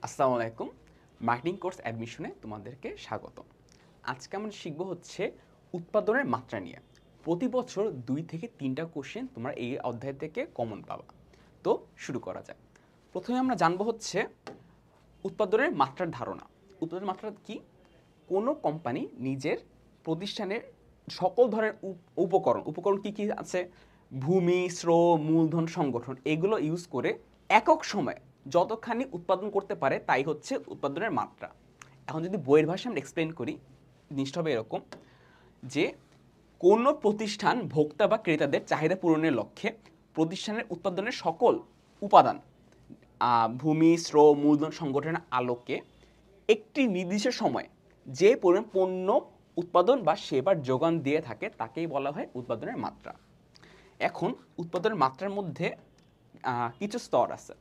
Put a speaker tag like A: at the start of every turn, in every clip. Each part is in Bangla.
A: আসসালামু আলাইকুম। মার্কেটিং কোর্স অ্যাডমিশনে তোমাদেরকে স্বাগত। আজকে আমরা শিখব হচ্ছে উৎপাদনের মাত্রা নিয়ে। প্রতি বছর 2 থেকে 3টা কোশ্চেন তোমরা এই অধ্যায় থেকে কমন পাবা। তো শুরু করা যাক। প্রথমে আমরা জানবো হচ্ছে উৎপাদনের মাত্রার ধারণা। উৎপাদনের মাত্রা কি? কোনো কোম্পানি নিজের প্রতিষ্ঠানের সকল ধরনের উপকরণ কি কি আছে, ভূমি, শ্রম, মূলধন, সংগঠন, এগুলো ইউজ করে একক সময়ে যতখানি উৎপাদন করতে পারে তাই হচ্ছে উৎপাদনের মাত্রা। এখন যদি বইয়ের ভাষায় আমরা এক্সপ্লেন করি, জিনিসটা হবে এরকম যে কোনো প্রতিষ্ঠান ভোক্তা বা ক্রেতাদের চাহিদা পূরণের লক্ষ্যে প্রতিষ্ঠানের উৎপাদনের সকল উপাদান, ভূমি, শ্রম, মূলধন, সংগঠনের আলোকে একটি নির্দিষ্ট সময় যে পরিমাণ পণ্য উৎপাদন বা সেবার যোগান দিয়ে থাকে তাকেই বলা হয় উৎপাদনের মাত্রা। এখন উৎপাদনের মাত্রার মধ্যে কিছু স্তর আছে।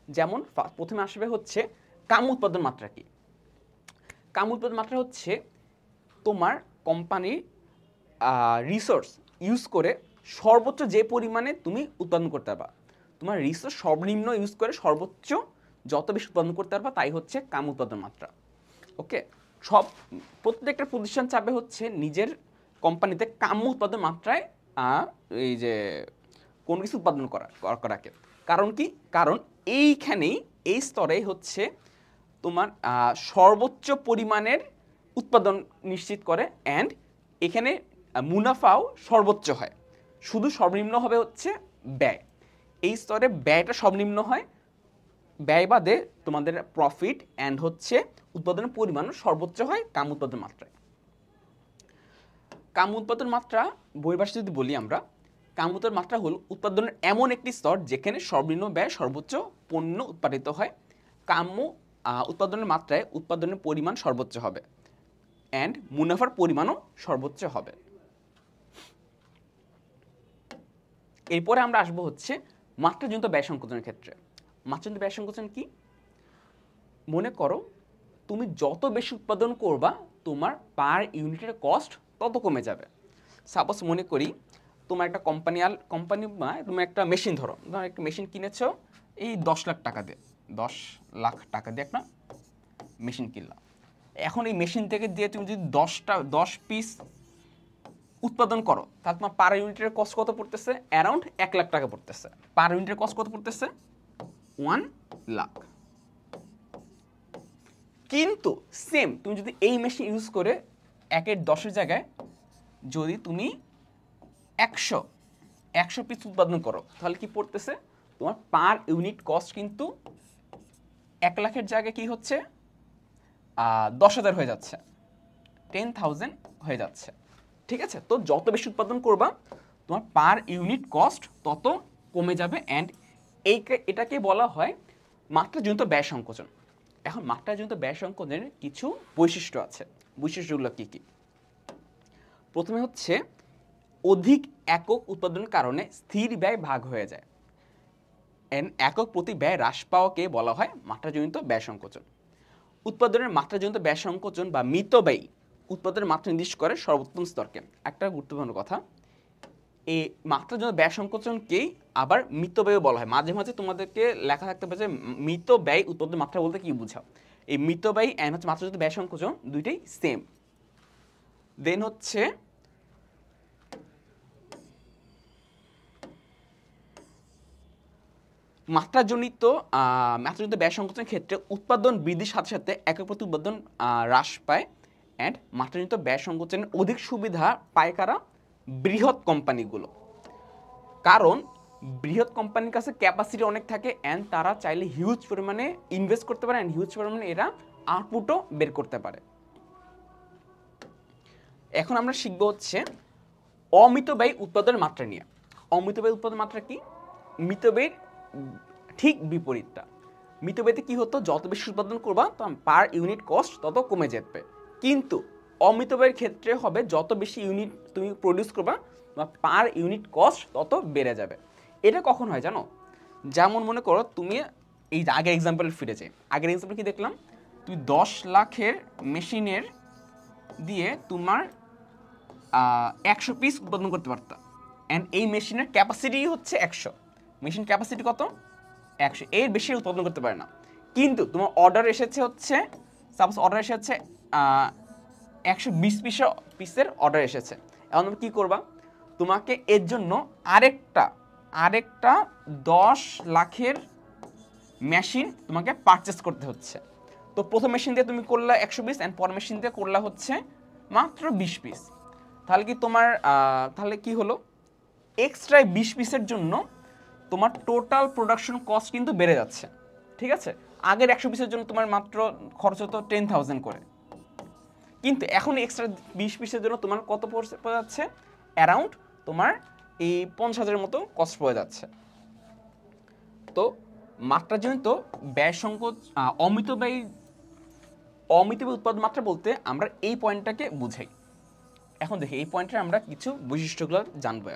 A: যেমন প্রথমে আসবে হচ্ছে কাম উৎপাদন মাত্রা কি? কাম উৎপাদন মাত্রা হচ্ছে তোমার কোম্পানির রিসোর্স ইউজ করে সর্বোচ্চ যে পরিমাণে তুমি উৎপাদন করতে পারবা। তোমার রিসোর্স সর্বনিম্ন ইউজ করে সর্বোচ্চ যত বেশি উৎপাদন করতে পারবা তাই হচ্ছে কাম উৎপাদন মাত্রা। ওকে, প্রত্যেকটা প্রতিষ্ঠান চাবে হচ্ছে নিজের কোম্পানিতে কাম্য উৎপাদন মাত্রায় এই যে কোন কিছু উৎপাদন করাকে। কারণ কি? কারণ এইখানেই এই স্তরেই হচ্ছে তোমার সর্বোচ্চ পরিমাণের উৎপাদন নিশ্চিত করে, অ্যান্ড এখানে মুনাফাও সর্বোচ্চ হয়। শুধু সর্বনিম্ন হবে হচ্ছে ব্যয়। এই স্তরে ব্যয়টা সর্বনিম্ন হয়, ব্যয় বাদে তোমাদের প্রফিট অ্যান্ড হচ্ছে উৎপাদনের পরিমাণও সর্বোচ্চ হয় কাম উৎপাদন মাত্রায়। কাম উৎপাদন মাত্রা বইয়ের ভাষায় যদি বলি আমরা, কাম উৎপাদন মাত্রা হল উৎপাদনের এমন একটি স্তর যেখানে সর্বনিম্ন ব্যয় সর্বোচ্চ পণ্য উৎপাদিত হয়। কাম্য উৎপাদনের মাত্রায় উৎপাদনের পরিমাণ সর্বোচ্চ হবে অ্যান্ড মুনাফার পরিমাণও সর্বোচ্চ হবে। এরপরে আমরা আসবো হচ্ছে মাত্রাজনিত ব্যয় সংকোচনের ক্ষেত্রে। মাত্রাজনিত ব্যয় সংকোচন কি? মনে করো তুমি যত বেশি উৎপাদন করবা তোমার পার ইউনিটের কস্ট তত কমে যাবে। সাপোজ মনে করি তোমার একটা কোম্পানি তুমি একটা মেশিন ধরো একটা মেশিন কিনেছো এই 10 লাখ টাকা দিয়ে, 10 লাখ টাকা দিয়ে একটা মেশিন কিনলাম। এখন এই মেশিন থেকে দিয়ে তুমি যদি 10 পিস উৎপাদন করো তাহলে তোমার পার ইউনিটের কস্ট কত পড়তেছে? অ্যারাউন্ড 1 লাখ টাকা পড়তেছে। পার ইউনিটের কস্ট কত পড়তেছে? 1 লাখ। কিন্তু সেম তুমি যদি এই মেশিন ইউজ করে 1 এর 10-এর জায়গায় যদি তুমি 100 পিস উৎপাদন করো তাহলে কি পড়তেছে? তোমার পার ইউনিট কস্ট কিন্তু 1 লাখের জায়গায় কি হচ্ছে 10,000 হয়ে যাচ্ছে, 10,000 হয়ে যাচ্ছে। ঠিক আছে, তো যত বেশি উৎপাদন করবা তোমার পার ইউনিট কস্ট তত কমে যাবে, অ্যান্ড এটাকে বলা হয় মাত্রাজনিত ব্যয় সংকোচন। এখন মাত্রাজনিত ব্যয় সংকোচনের কিছু বৈশিষ্ট্য আছে। বৈশিষ্ট্যগুলো কি কি? প্রথমে হচ্ছে অধিক একক উৎপাদনের কারণে স্থির ব্যয় ভাগ হয়ে যায়, একক প্রতি ব্যয় হ্রাস পাওয়াকে বলা হয় মাত্রাজনিত ব্যয় সংকোচন। উৎপাদনের মাত্রাজনিত ব্যয় সংকোচন বা মিতব্যয়ী উৎপাদনের মাত্রা নির্দিষ্ট করে সর্বোত্তম স্তরকে। একটা গুরুত্বপূর্ণ কথা, এই মাত্রাজনিত ব্যয় সংকোচনকেই আবার মিতব্যয় বলা হয়। মাঝে মাঝে তোমাদেরকে লেখা থাকতে পারে যে মিতব্যয় উৎপাদনের মাত্রা বলতে কি বোঝাও। এই মিতব্যয় অ্যান্ড হচ্ছে মাত্রাজনিত ব্যয় সংকোচন দুইটাই সেম। দেন হচ্ছে মাত্রাজনিত ব্যয় সংকোচনের ক্ষেত্রে উৎপাদন বৃদ্ধির সাথে সাথে একক প্রতি উৎপাদন হ্রাস পায়, অ্যান্ড মাত্রাজনিত ব্যয় সংকোচনের অধিক সুবিধা পায় কারা? বৃহৎ কোম্পানিগুলো। কারণ বৃহৎ কোম্পানির কাছে ক্যাপাসিটি অনেক থাকে, অ্যান্ড তারা চাইলে হিউজ পরিমাণে ইনভেস্ট করতে পারে, অ্যান্ড হিউজ পরিমাণে এরা আউটপুটও বের করতে পারে। এখন আমরা শিখবো হচ্ছে অমিতব্যয়ী উৎপাদনের মাত্রা নিয়ে। অমিতব্যয়ী উৎপাদন মাত্রা কি? মিতব্যয়ের ঠিক বিপরীতটা। মিতব্যয়ীতে কি হতো? যত বেশি উৎপাদন করবা তখন পার ইউনিট কস্ট তত কমে যেতে, কিন্তু অমিতব্যয়ের ক্ষেত্রে হবে যত বেশি ইউনিট তুমি প্রডিউস করবা পার ইউনিট কস্ট তত বেড়ে যাবে। এটা কখন হয় জানো? যেমন মনে করো তুমি এই আগের এক্সাম্পল ফিরে যাই। আগের এক্সাম্পল কি দেখলাম? তুমি 10 লাখের মেশিনের দিয়ে তোমার 100 পিস উৎপাদন করতে পারতা, অ্যান্ড এই মেশিনের ক্যাপাসিটি হচ্ছে 100। মেশিন ক্যাপাসিটি কত? 100, এর বেশি উৎপাদন করতে পারে না। কিন্তু তোমার অর্ডার এসেছে হচ্ছে, সাপোজ অর্ডার এসেছে 120 পিসের অর্ডার এসেছে। এখন তুমি কী করবা, তোমাকে এর জন্য আরেকটা 10 লাখের মেশিন তোমাকে পারচেস করতে হচ্ছে। তো প্রথম মেশিন দিয়ে তুমি করলা 120 অ্যান্ড পরের মেশিন দিয়ে করলা হচ্ছে মাত্র 20 পিস। তাহলে কি তোমার তাহলে কি হলো, এক্সট্রা 20 পিসের জন্য তোমার টোটাল প্রোডাকশন কস্ট কিন্তু বেড়ে যাচ্ছে। ঠিক আছে, আগের 100 পিসের জন্য তোমার মাত্র খরচ হতো 10,000 করে, কিন্তু এখন এক্সট্রা 20 পিসের জন্য তোমার কত পড়ে যাচ্ছে, অ্যারাউন্ড তোমার এই 50,000-এর মতো কস্ট পড়ে যাচ্ছে। তো মাত্রাজনিত ব্যয় সংকট, অমিতব্যয়ী উৎপাদন মাত্রা বলতে আমরা এই পয়েন্টটাকে বুঝাই। এখন দেখি এই পয়েন্টে আমরা কিছু বৈশিষ্ট্যগুলো জানবো।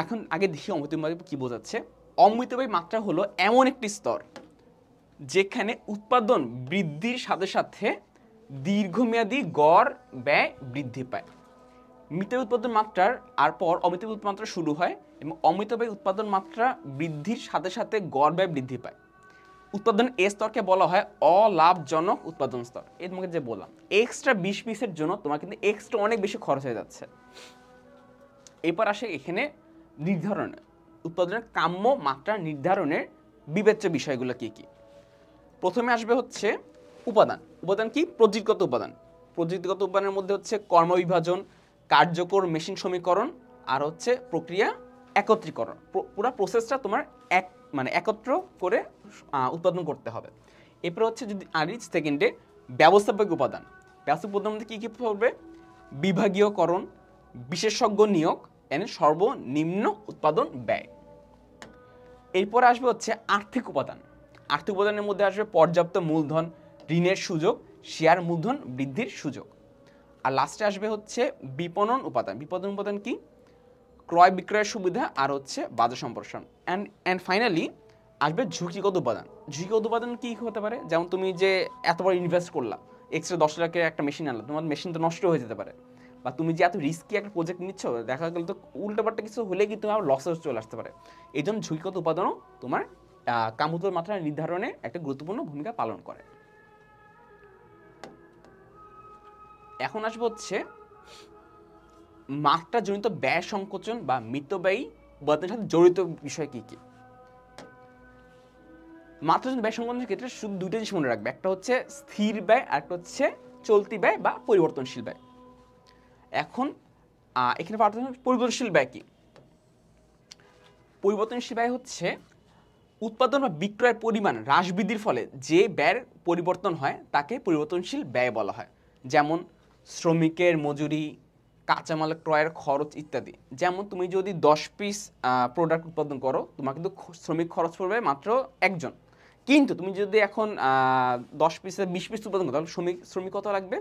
A: এখন আগে দেখি অমিতব্যয় কি বোঝাচ্ছে। অমিতব্যয়ী মাত্রা হলো এমন একটি স্তর যেখানে উৎপাদন বৃদ্ধির সাথে সাথে দীর্ঘমেয়াদী গড় ব্যয় বৃদ্ধি পায়। মিতব্যয়ী উৎপাদন মাত্রার আর পর অমিতব্যয়ী উৎপাদন মাত্রা শুরু হয় এবং অমিতব্যয়ী উৎপাদন মাত্রা বৃদ্ধির সাথে সাথে গড় ব্যয় বৃদ্ধি পায়। উৎপাদন এ স্তরকে বলা হয় অলাভজনক উৎপাদন স্তর। এই তোমাকে যে বললাম, এক্সট্রা 20 পিসের জন্য তোমার কিন্তু এক্সট্রা অনেক বেশি খরচ হয়ে যাচ্ছে। এরপর আসে এখানে নির্ধারণ, উৎপাদনের কাম্য মাত্রা নির্ধারণের বিবেচ্য বিষয়গুলো কি কি। প্রথমে আসবে হচ্ছে উপাদান কি, প্রযুক্তিগত উপাদান। প্রযুক্তিগত উপাদানের মধ্যে হচ্ছে কর্মবিভাজন, কার্যকর মেশিন সমীকরণ, আর হচ্ছে প্রক্রিয়া একত্রীকরণ। পুরো প্রসেসটা তোমার একত্র করে উৎপাদন করতে হবে। এরপর হচ্ছে যদি সেকেন্ডে ব্যবস্থাপক উপাদান। ব্যবস্থাপক উপাদানের মধ্যে কী কী পড়বে, বিভাগীয়করণ, বিশেষজ্ঞ নিয়োগ, সর্বনিম্ন উৎপাদন ব্যয়। এরপরে আসবে হচ্ছে আর্থিক উপাদান। আর্থিক উপাদানের মধ্যে আসবে পর্যাপ্ত মূলধন, ঋণের সুযোগ, শেয়ার মূলধন বৃদ্ধির সুযোগ। আর লাস্টে আসবে হচ্ছে বিপণন উপাদান। বিপণন উপাদান কি, ক্রয় বিক্রয়ের সুবিধা আর হচ্ছে বাজার সম্প্রসারণ। অ্যান্ড ফাইনালি আসবে ঝুঁকিগত উপাদান। ঝুঁকিগত উপাদান কি হতে পারে, যেমন তুমি যে এতবার ইনভেস্ট করলা, এক্সট্রা 10 লাখের একটা মেশিন আনলা, তোমার মেশিন তো নষ্ট হয়ে যেতে পারে, বা তুমি যে এত রিস্কি একটা প্রজেক্ট নিচ্ছ, দেখা গেল তো উল্টোপাল্টা কিছু হলে কি তোমার লসে চলে আসতে পারে। এই জন্য ঝুঁকিগত উপাদানও তোমার কাম্য মাত্রা নির্ধারণে একটা গুরুত্বপূর্ণ ভূমিকা পালন করে। এখন আসবে হচ্ছে মাত্রাজনিত ব্যয় সংকোচন বা মিতব্যয়ী উপাদানের সাথে জড়িত বিষয় কি কি। মাত্রাজনিত ব্যয় সংকোচনের ক্ষেত্রে শুধু দুইটা জিনিস মনে রাখবে, একটা হচ্ছে স্থির ব্যয় আর একটা হচ্ছে চলতি ব্যয় বা পরিবর্তনশীল ব্যয়। এখন এখানে পরিবর্তনশীল ব্যয় কি, পরিবর্তনশীল ব্যয় হচ্ছে উৎপাদন বা বিক্রয়ের পরিমাণ হ্রাস বৃদ্ধির ফলে যে ব্যয়ের পরিবর্তন হয় তাকে পরিবর্তনশীল ব্যয় বলা হয়। যেমন শ্রমিকের মজুরি, কাঁচামাল ক্রয়ের খরচ ইত্যাদি। যেমন তুমি যদি 10 পিস প্রোডাক্ট উৎপাদন করো, তোমার কিন্তু শ্রমিক খরচ পড়বে মাত্র একজন, কিন্তু তুমি যদি এখন 10 পিসে 20 পিস উৎপাদন করো, তাহলে শ্রমিক কত লাগবে,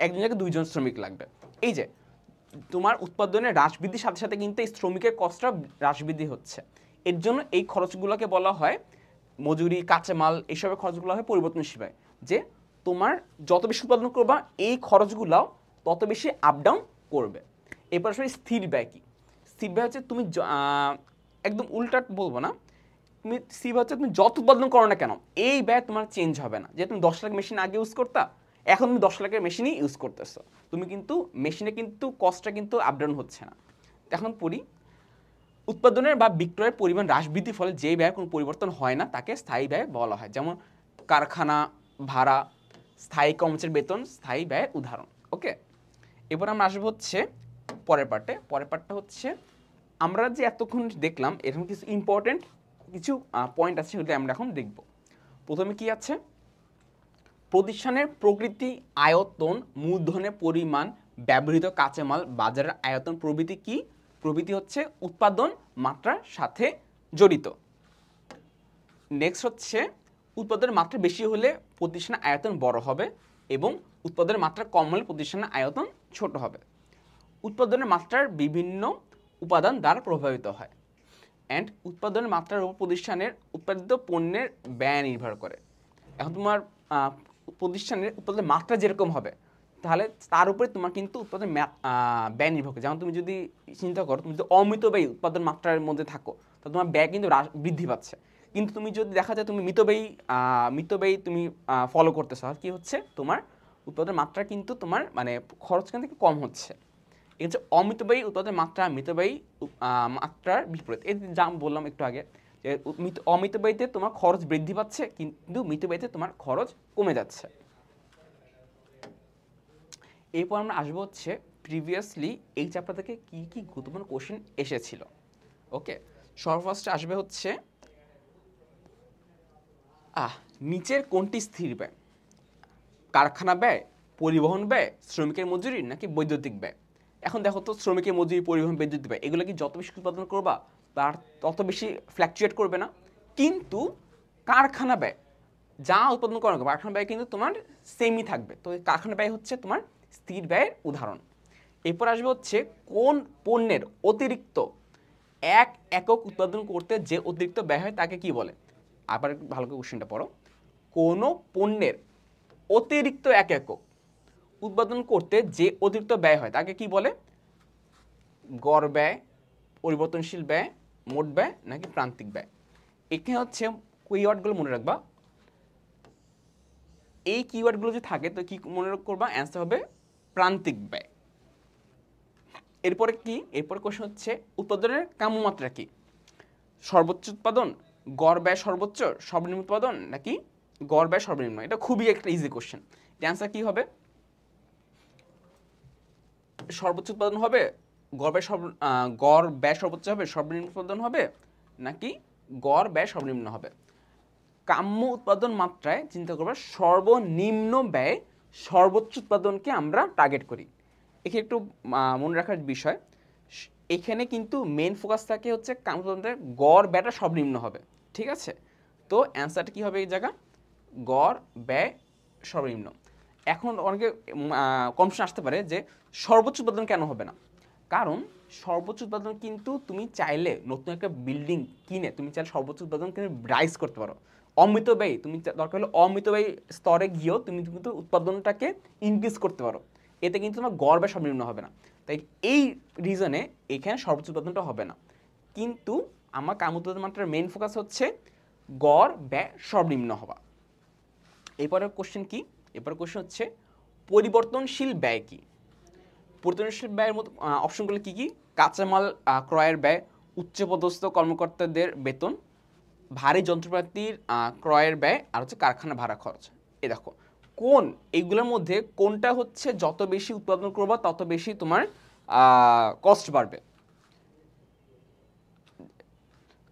A: একজন জায়গায় 2 জন শ্রমিক লাগবে। এই যে তোমার উৎপাদনের হ্রাস বৃদ্ধির সাথে সাথে কিন্তু এই শ্রমিকের কষ্টটা হ্রাস বৃদ্ধি হচ্ছে। এর জন্য এই খরচগুলোকে বলা হয় মজুরি, কাঁচামাল, এইসবের খরচগুলো হয় পরিবর্তনশীল ব্যয়। যে তোমার যত বেশি উৎপাদন করবা এই খরচগুলোও তত বেশি আপ ডাউন করবে। এরপর আসলে স্থির ব্যয় কি, স্থির ব্যয় হচ্ছে তুমি একদম উল্টা বলবো না, তুমি স্থির ব্যয় হচ্ছে তুমি যত উৎপাদন করো না কেন এই ব্যয় তোমার চেঞ্জ হবে না। যে তুমি 10 লাখ মেশিন আগে ইউজ করতা, এখন তুমি 10 লাখের মেশিনই ইউজ করতেছো, তুমি কিন্তু মেশিনে কিন্তু কস্টটা কিন্তু আপ ডাউন হচ্ছে না। এখন পড়ি, উৎপাদনের বা বিক্রয়ের পরিমাণ হ্রাস বৃদ্ধির ফলে যে ব্যয় কোনো পরিবর্তন হয় না তাকে স্থায়ী ব্যয় বলা হয়। যেমন কারখানা ভাড়া, স্থায়ী কর্মচারীর বেতন স্থায়ী ব্যয়ের উদাহরণ। ওকে, এবার আমরা আসবো হচ্ছে পরের পার্টটা হচ্ছে আমরা যে এতক্ষণ দেখলাম এরকম কিছু ইম্পর্টেন্ট কিছু পয়েন্ট আছে, সেগুলো আমরা এখন দেখব। প্রথমে কি আছে, প্রতিষ্ঠানের প্রকৃতি, আয়তন, মূলধনের পরিমাণ, ব্যবহৃত কাঁচামাল, বাজারের আয়তন প্রভৃতি কি, প্রভৃতি হচ্ছে উৎপাদন মাত্রার সাথে জড়িত। নেক্সট হচ্ছে উৎপাদনের মাত্রা বেশি হলে প্রতিষ্ঠানের আয়তন বড় হবে এবং উৎপাদনের মাত্রা কম হলে প্রতিষ্ঠানের আয়তন ছোট হবে। উৎপাদনের মাত্রার বিভিন্ন উপাদান দ্বারা প্রভাবিত হয়। অ্যান্ড উৎপাদনের মাত্রার উপর প্রতিষ্ঠানের উৎপাদিত পণ্যের ব্যয় নির্ভর করে। এখন তোমার প্রতিষ্ঠানের উৎপাদনের মাত্রা যেরকম হবে তাহলে তার উপরে তোমার কিন্তু উৎপাদন ব্যয় নির্ভর করে। যেমন তুমি যদি চিন্তা করো, তুমি যদি অমিতব্যয়ী উৎপাদন মাত্রার মধ্যে থাকো তাহলে তোমার ব্যয় কিন্তু বৃদ্ধি পাচ্ছে। কিন্তু তুমি যদি দেখা যায় তুমি মিতব্যয়ী তুমি ফলো করতেছো, আর কি হচ্ছে তোমার উৎপাদনের মাত্রা কিন্তু তোমার মানে খরচ কিন্তু একটু কম হচ্ছে। এই হচ্ছে অমিতব্যয়ী উৎপাদনের মাত্রা মিতব্যয়ী মাত্রার বিপরীত। এই যা বললাম একটু আগে যে অমিতব্যয়ীতে তোমার খরচ বৃদ্ধি পাচ্ছে, কিন্তু মিতব্যয়ীতে তোমার খরচ কমে যাচ্ছে। এরপর আমরা আসবো হচ্ছে প্রিভিয়াসলি এই চ্যাপ্টার থেকে কি কি গুরুত্বপূর্ণ কোশ্চেন এসেছিল। ওকে, সর্বফার্স্টে আসবে হচ্ছে নিচের কোনটি স্থির ব্যয়? কারখানা ব্যয়, পরিবহন ব্যয়, শ্রমিকের মজুরি নাকি বৈদ্যুতিক ব্যয়? এখন দেখো তো, শ্রমিকের মজুরি, পরিবহন, বিদ্যুৎ ব্যয় এগুলো কি যত বেশি উৎপাদন করবা তার তত বেশি ফ্ল্যাকচুয়েট করবে না? কিন্তু কারখানা ব্যয় যা উৎপাদন করা হবে, কারখানা ব্যয় কিন্তু তোমার সেমই থাকবে। তো কারখানা ব্যয় হচ্ছে তোমার স্থির ব্যয়ের উদাহরণ। এরপর আসবে হচ্ছে কোন পণ্যের অতিরিক্ত 1 একক উৎপাদন করতে যে অতিরিক্ত ব্যয় হয় তাকে কি বলে? আবার ভালো করে কোশ্চেনটা পড়ো। কোনো পণ্যের অতিরিক্ত 1 একক উৎপাদন করতে যে অতিরিক্ত ব্যয় হয় তাকে কি বলে? গড় ব্যয়, পরিবর্তনশীল ব্যয়, মোট ব্যয় নাকি প্রান্তিক ব্যয়? এখানে হচ্ছে কিওয়ার্ডগুলো মনে রাখবা। এই কিওয়ার্ডগুলো যদি থাকে তো কি মনে করবা? অ্যান্সার হবে প্রান্তিক ব্যয়। এরপরে কি? এরপরে কোশ্চেন হচ্ছে উৎপাদনের কাম্য মাত্রা কি? সর্বোচ্চ উৎপাদন, গড় ব্যয় সর্বোচ্চ, সর্বনিম্ন উৎপাদন নাকি গড় ব্যয় সর্বনিম্ন? এটা খুবই একটা ইজি কোশ্চেন। এর অ্যান্সার কি হবে? সর্বোচ্চ উৎপাদন হবে, গড় ব্যয় সর্বোচ্চ হবে, সর্বনিম্ন উৎপাদন হবে নাকি গড় ব্যয় সর্বনিম্ন হবে? কাম্য উৎপাদন মাত্রায় চিন্তা করবে সর্বনিম্ন ব্যয় সর্বোচ্চ উৎপাদনকে আমরা টার্গেট করি। এখানে একটু মনে রাখার বিষয়, এখানে কিন্তু মেন ফোকাস থাকে হচ্ছে কাম্য উৎপাদনের গড় ব্যয়টা সর্বনিম্ন হবে। ঠিক আছে, তো অ্যান্সারটা কি হবে এই জায়গা? গড় ব্যয় সর্বনিম্ন। এখন অনেকে কনফিউশন আসতে পারে যে সর্বোচ্চ উৎপাদন কেন হবে না? কারণ সর্বোচ্চ উৎপাদন কিন্তু তুমি চাইলে নতুন একটা বিল্ডিং কিনে তুমি চাইলে সর্বোচ্চ উৎপাদন কিন্তু রাইজ করতে পারো। অমিতব্যয়ী তুমি দরকার হলে অমিতব্যয়ী স্তরে গিয়েও তুমি কিন্তু উৎপাদনটাকে ইনক্রিজ করতে পারো, এতে কিন্তু তোমার গড় ব্যয় সর্বনিম্ন হবে না। তাই এই রিজনে এখানে সর্বোচ্চ উৎপাদনটা হবে না। কিন্তু আমার কাম উৎপাদন মাত্রার মেইন ফোকাস হচ্ছে গড় ব্যয় সর্বনিম্ন হওয়া। এরপরের কোশ্চেন কি? এরপরের কোশ্চেন হচ্ছে পরিবর্তনশীল ব্যয় কি? পরিবর্তনশীল ব্যয়ের মতো অপশনগুলো কি কি? কাঁচামাল ক্রয়ের ব্যয়, উচ্চপদস্থ কর্মকর্তাদের বেতন, ভারী যন্ত্রপাতির ক্রয়ের ব্যয়, আর হচ্ছে কারখানা ভাড়া খরচ। এ দেখো কোন এইগুলোর মধ্যে কোনটা হচ্ছে যত বেশি উৎপাদন করবা তত বেশি তোমার কস্ট বাড়বে?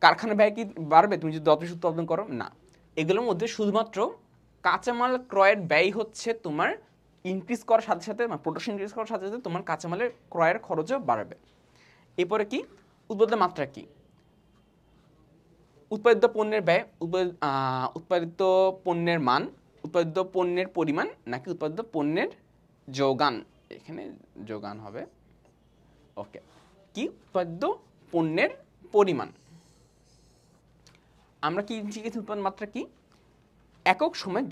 A: কারখানা ব্যয় কি বাড়বে তুমি যদি যত বেশি উৎপাদন করো? না, এগুলোর মধ্যে শুধুমাত্র কাঁচামাল ক্রয়ের ব্যয় হচ্ছে তোমার ইনক্রিজ করার সাথে সাথে, প্রোডাকশন ইনক্রিজ করার সাথে সাথে তোমার কাঁচামালের ক্রয়ের খরচও বাড়বে। এরপরে কি? উৎপাদনের মাত্রা কি? উৎপাদিত পণ্যের ব্যয়, উৎপাদিত পণ্যের মান, উৎপাদিত পণ্যের পরিমাণ নাকি উৎপাদিত পণ্যের যোগান? এখানে যোগান হবে। ওকে, কি? উৎপাদিত পণ্যের পরিমাণ। আমরা কি শিখেছি উৎপাদন মাত্রা কি? একক সময়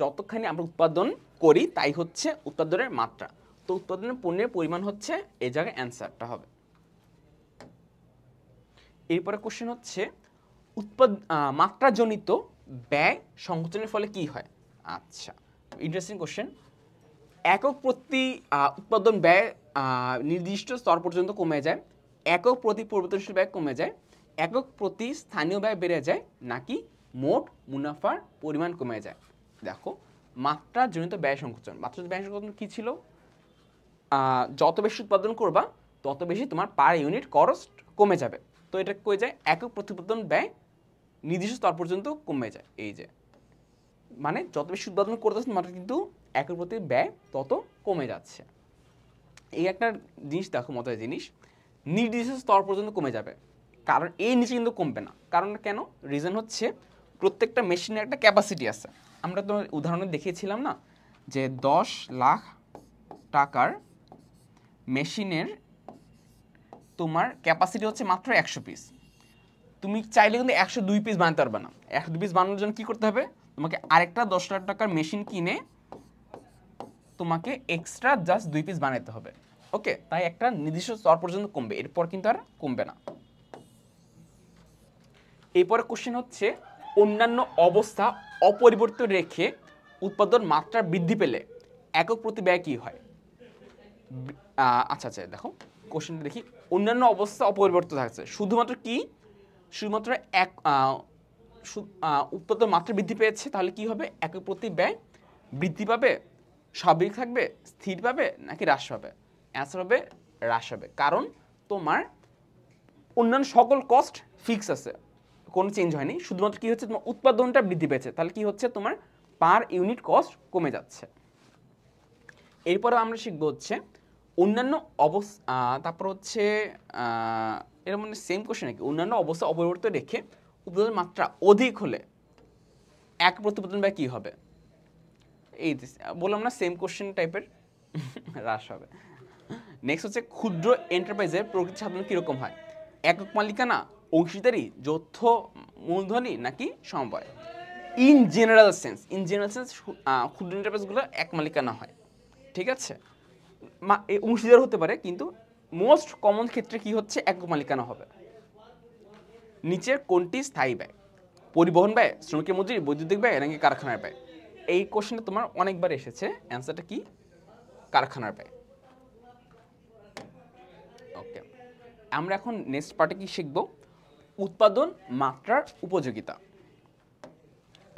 A: যতখানি আমরা উৎপাদন করি তাই হচ্ছে উৎপাদনের মাত্রা। তো উৎপাদনের পণ্যের পরিমাণ হচ্ছে এই জায়গায় অ্যান্সারটা হবে। এরপরে কোশ্চেন হচ্ছে মাত্রাজনিত ব্যয় সংকোচনের ফলে কি হয়? আচ্ছা, ইন্টারেস্টিং কোশ্চেন। একক প্রতি উৎপাদন ব্যয় নির্দিষ্ট স্তর পর্যন্ত কমে যায়, একক প্রতি পরিবর্তনশীল ব্যয় কমে যায়, একক প্রতি স্থানীয় ব্যয় বেড়ে যায় নাকি মোট মুনাফার পরিমাণ কমে যায়? দেখো, মাত্রাজনিত ব্যয় সংকোচন, মাত্রাজনিত ব্যয় সংকোচন কি ছিল? যত বেশি উৎপাদন করবা তত বেশি তোমার পার ইউনিট কস্ট কমে যাবে। তো এটা কমে যায়, একক প্রতিপাদন ব্যয় নির্দিষ্ট স্তর পর্যন্ত কমে যায়। এই যে মানে যত বেশি উৎপাদন করতেছে তোমার কিন্তু একক প্রতি ব্যয় তত কমে যাচ্ছে। এই একটা জিনিস দেখো, মজার জিনিস, নির্দিষ্ট স্তর পর্যন্ত কমে যাবে, কারণ এই নিচে কিন্তু কমবে না। কারণ কেন? রিজন হচ্ছে প্রত্যেকটা মেশিনের একটা ক্যাপাসিটি আছে। আমরা তো উদাহরণে দেখিয়েছিলাম না যে 10 লাখ টাকার মেশিনের তোমার ক্যাপাসিটি হচ্ছে মাত্র 100 পিস। তুমি চাইলে কিন্তু 102 পিস বানাতে পারবে না। 102 পিস বানানোর জন্য কি করতে হবে? তোমাকে আরেকটা 10 লাখ টাকার মেশিন কিনে তোমাকে এক্সট্রা জাস্ট 2 পিস বানাতে হবে। ওকে, তাই একটা নির্দিষ্ট স্তর পর্যন্ত কমবে, এরপর কিন্তু আর কমবে না। এরপরে কোশ্চেন হচ্ছে অন্যান্য অবস্থা অপরিবর্তিত রেখে উৎপাদন মাত্রা বৃদ্ধি পেলে একক প্রতি ব্যয় কী হয়? আচ্ছা দেখো কোশ্চেনটা দেখি। অন্যান্য অবস্থা অপরিবর্তিত থাকছে, শুধুমাত্র কি? শুধুমাত্র এক উৎপাদন মাত্রা বৃদ্ধি পেয়েছে, তাহলে কি হবে? একক প্রতি ব্যয় বৃদ্ধি পাবে, স্বাভাবিক থাকবে, স্থির পাবে, নাকি হ্রাস পাবে? অ্যান্সার হবে হ্রাস হবে, কারণ তোমার অন্যান্য সকল কস্ট ফিক্স আছে, কোনো চেঞ্জ হয়নি। শুধুমাত্র কি হচ্ছে, তোমার উৎপাদনটা বৃদ্ধি পেয়েছে, তাহলে কি হচ্ছে, তোমার পার ইউনিট কস্ট কমে যাচ্ছে। এরপরে আমরা শিখবো হচ্ছে অন্যান্য অবস্থা, তারপর হচ্ছে এর মানে সেম কোশ্চেন নাকি, অন্যান্য অবস্থা অপরিবর্তিত রেখে উৎপাদন মাত্রা অধিক হলে এক প্রতি উৎপাদন ব্যয় কী হবে? এই বললাম না, সেম কোশ্চেন টাইপের, হ্রাস হবে। নেক্সট হচ্ছে ক্ষুদ্র এন্টারপ্রাইজের প্রকৃতি সাধারণত কীরকম হয়? একক মালিকানা, অংশীদারি, যৌথ মূলধনী, নাকি সমবায়? ইন জেনারেল সেন্স ক্ষুদ্র এন্টারপ্রাইজগুলো এক মালিকানা হয়, ঠিক আছে? অংশীদার হতে পারে, কিন্তু মোস্ট কমন ক্ষেত্রে কি হচ্ছে, একক মালিকানা হবে। নিচের কোনটি স্থায়ী ব্যয়? পরিবহন ব্যয়, শ্রমিকের মজুরি, বৈদ্যুতিক ব্যয়, নাকি কারখানার ব্যয়? এই কোশ্চেনটা তোমার অনেকবার এসেছে, অ্যান্সারটা কি? কারখানার ব্যয়। ওকে, আমরা এখন নেক্সট পার্টে কি শিখব? উৎপাদন মাত্রার উপযোগিতা।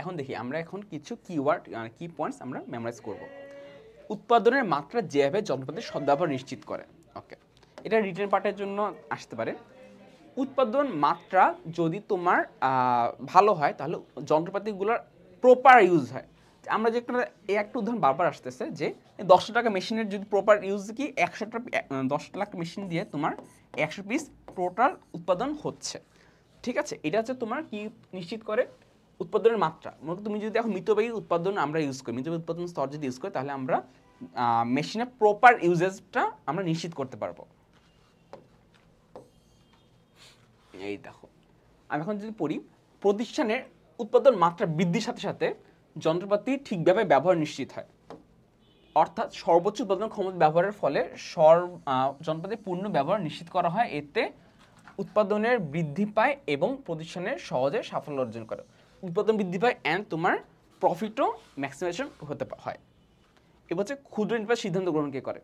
A: এখন দেখি আমরা এখন কিছু কিওয়ার্ড, কি পয়েন্টস আমরা মেমোরাইজ করব। উৎপাদনের মাত্রা যেভাবে যন্ত্রপাতির সদ্ব্যবহার নিশ্চিত করে। ওকে, এটা রিটেন পার্টের জন্য আসতে পারে। উৎপাদন মাত্রা যদি তোমার ভালো হয়, তাহলে যন্ত্রপাতিগুলোর প্রপার ইউজ হয়। আমরা যে একটা উদাহরণ বারবার আসতেছে, যে 10 টাকা মেশিনের যদি প্রপার ইউজ কি 10 লাখ মেশিন দিয়ে তোমার 100 পিস টোটাল উৎপাদন হচ্ছে, ঠিক আছে? এটা হচ্ছে তোমার কি নিশ্চিত করে? উৎপাদনের মাত্রা। মনে তুমি যদি এখন মিতব্যয়ী উৎপাদন আমরা ইউজ করি, মিতব্যয়ী উৎপাদন স্তর যদি ইউজ করি, তাহলে আমরা মেশিনের প্রপার ইউজেজটা আমরা নিশ্চিত করতে পারবো। এই দেখো, আমি এখন যদি পড়ি, প্রতিষ্ঠানের উৎপাদন মাত্রা বৃদ্ধির সাথে সাথে যন্ত্রপাতি ঠিকভাবে ব্যবহার নিশ্চিত হয়, অর্থাৎ সর্বোচ্চ উৎপাদন ক্ষমতা ব্যবহারের ফলে যন্ত্রপাতির পূর্ণ ব্যবহার নিশ্চিত করা হয়। এতে উৎপাদনের বৃদ্ধি পায় এবং প্রতিষ্ঠানের সহজে সাফল্য অর্জন করে। উৎপাদন বৃদ্ধি পায় অ্যান্ড তোমার প্রফিটও ম্যাক্সিমাইজেশন হতে হয়। এবার হচ্ছে ক্ষুদ্র এন্টারপ্রাইজ সিদ্ধান্ত গ্রহণ কে করে?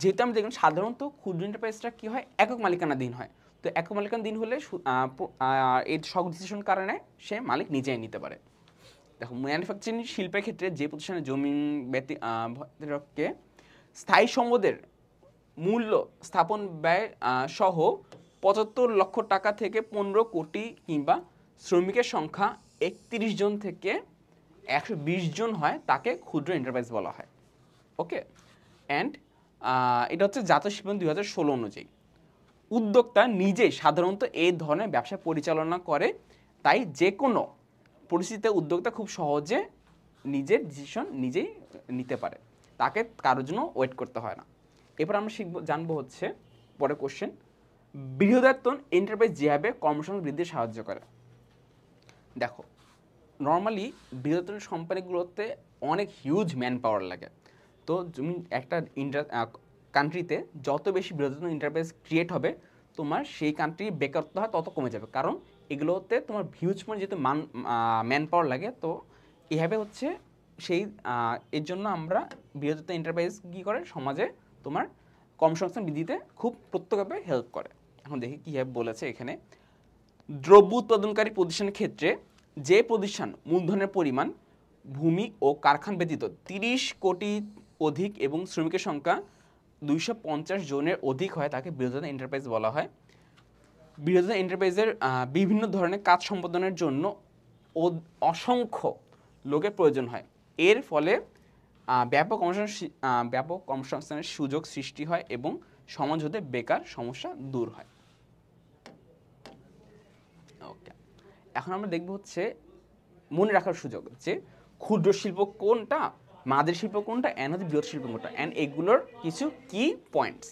A: যেহেতু আমি দেখলাম সাধারণত ক্ষুদ্র এন্টারপ্রাইজটা কী হয়, একক মালিকানাধীন হয়। তো একক মালিকানাধীন হলে এই সকল ডিসিশন কারণে সে মালিক নিজেই নিতে পারে। দেখো, ম্যানুফ্যাকচারিং শিল্পের ক্ষেত্রে যে প্রতিষ্ঠানের জমি ব্যতিরকে স্থায়ী সম্পদের মূল্য স্থাপন ব্যয় সহ 75 লক্ষ টাকা থেকে 15 কোটি কিংবা শ্রমিকের সংখ্যা 31 জন থেকে 120 জন হয়, তাকে ক্ষুদ্র এন্টারপ্রাইজ বলা হয়। ওকে, অ্যান্ড এটা হচ্ছে জাতীয় শিল্প 2016 অনুযায়ী। উদ্যোক্তা নিজেই সাধারণত এই ধরনের ব্যবসা পরিচালনা করে, তাই যে কোনো পরিস্থিতিতে উদ্যোক্তা খুব সহজে নিজের ডিসিশন নিজেই নিতে পারে, তাকে কারোর জন্য ওয়েট করতে হয় না। এরপর আমরা জানবো হচ্ছে পরের কোশ্চেন, বৃহদায়তন এন্টারপ্রাইজ যেভাবে কর্মসংস্থান বৃদ্ধিতে সাহায্য করে। দেখো, নর্মালি বৃহদায়তন কোম্পানিগুলোতে অনেক হিউজ ম্যান পাওয়ার লাগে। তো তুমি একটা কান্ট্রিতে যত বেশি বৃহদায়তন এন্টারপ্রাইজ ক্রিয়েট হবে, তোমার সেই কান্ট্রি বেকারত্ব হয় তত কমে যাবে, কারণ এগুলোতে তোমার হিউজ পরিমাণ যেহেতু ম্যান পাওয়ার লাগে। তো এভাবে হচ্ছে সেই এর জন্য আমরা বৃহদায়তন এন্টারপ্রাইজ কী করে, সমাজে তোমার কর্মসংস্থান বৃদ্ধিতে খুব প্রত্যক্ষভাবে হেল্প করে। এখন দেখি কীভাবে বলেছে এখানে। দ্রব্য উৎপাদনকারী প্রতিষ্ঠানের ক্ষেত্রে যে প্রতিষ্ঠান মূলধনের পরিমাণ ভূমি ও কারখানা ব্যতীত 30 কোটি অধিক এবং শ্রমিকের সংখ্যা 250 জনের অধিক হয়, তাকে বৃহদায়তন এন্টারপ্রাইজ বলা হয়। বৃহদায়তন এন্টারপ্রাইজের বিভিন্ন ধরনের কাজ সম্পাদনের জন্য অসংখ্য লোকের প্রয়োজন হয়। এর ফলে ব্যাপক কর্মসংস্থানের সুযোগ সৃষ্টি হয় এবং সমাজ হতে বেকার সমস্যা দূর হয়। ওকে, এখন আমরা দেখব হচ্ছে মনে রাখার সুযোগ যে ক্ষুদ্র শিল্প কোনটা, মাঝারি শিল্প কোনটা, অ্যান্ড হচ্ছে বৃহৎ শিল্প কোনটা, অ্যান্ড এগুলোর কিছু কি পয়েন্টস।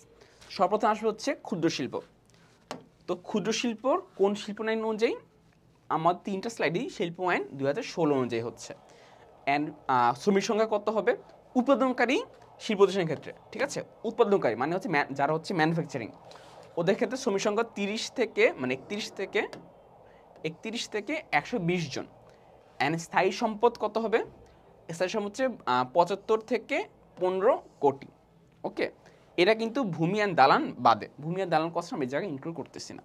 A: সর্বপ্রথম আসবে হচ্ছে ক্ষুদ্র শিল্প। তো ক্ষুদ্র শিল্পর কোন শিল্প আইন অনুযায়ী? আমার 3টা স্লাইডেই শিল্প আইন 2016 অনুযায়ী হচ্ছে। অ্যান্ড শ্রমিক সংখ্যা কত হবে? উৎপাদনকারী শিল্প প্রতিষ্ঠানের ক্ষেত্রে, ঠিক আছে, উৎপাদনকারী মানে হচ্ছে যারা হচ্ছে ম্যানুফ্যাকচারিং, ওদের ক্ষেত্রে শ্রমিক সংখ্যা 31 থেকে 31 থেকে 120 জন। অ্যান্ড স্থায়ী সম্পদ কত হবে? স্থায়ী সম্পদ হচ্ছে 75 থেকে 15 কোটি। ওকে, এটা কিন্তু ভূমি অ্যান্ড দালান বাদে, ভূমি অ্যান্ড দালান কষ্ট আমি এই জায়গায় ইনক্লুড করতেছি না।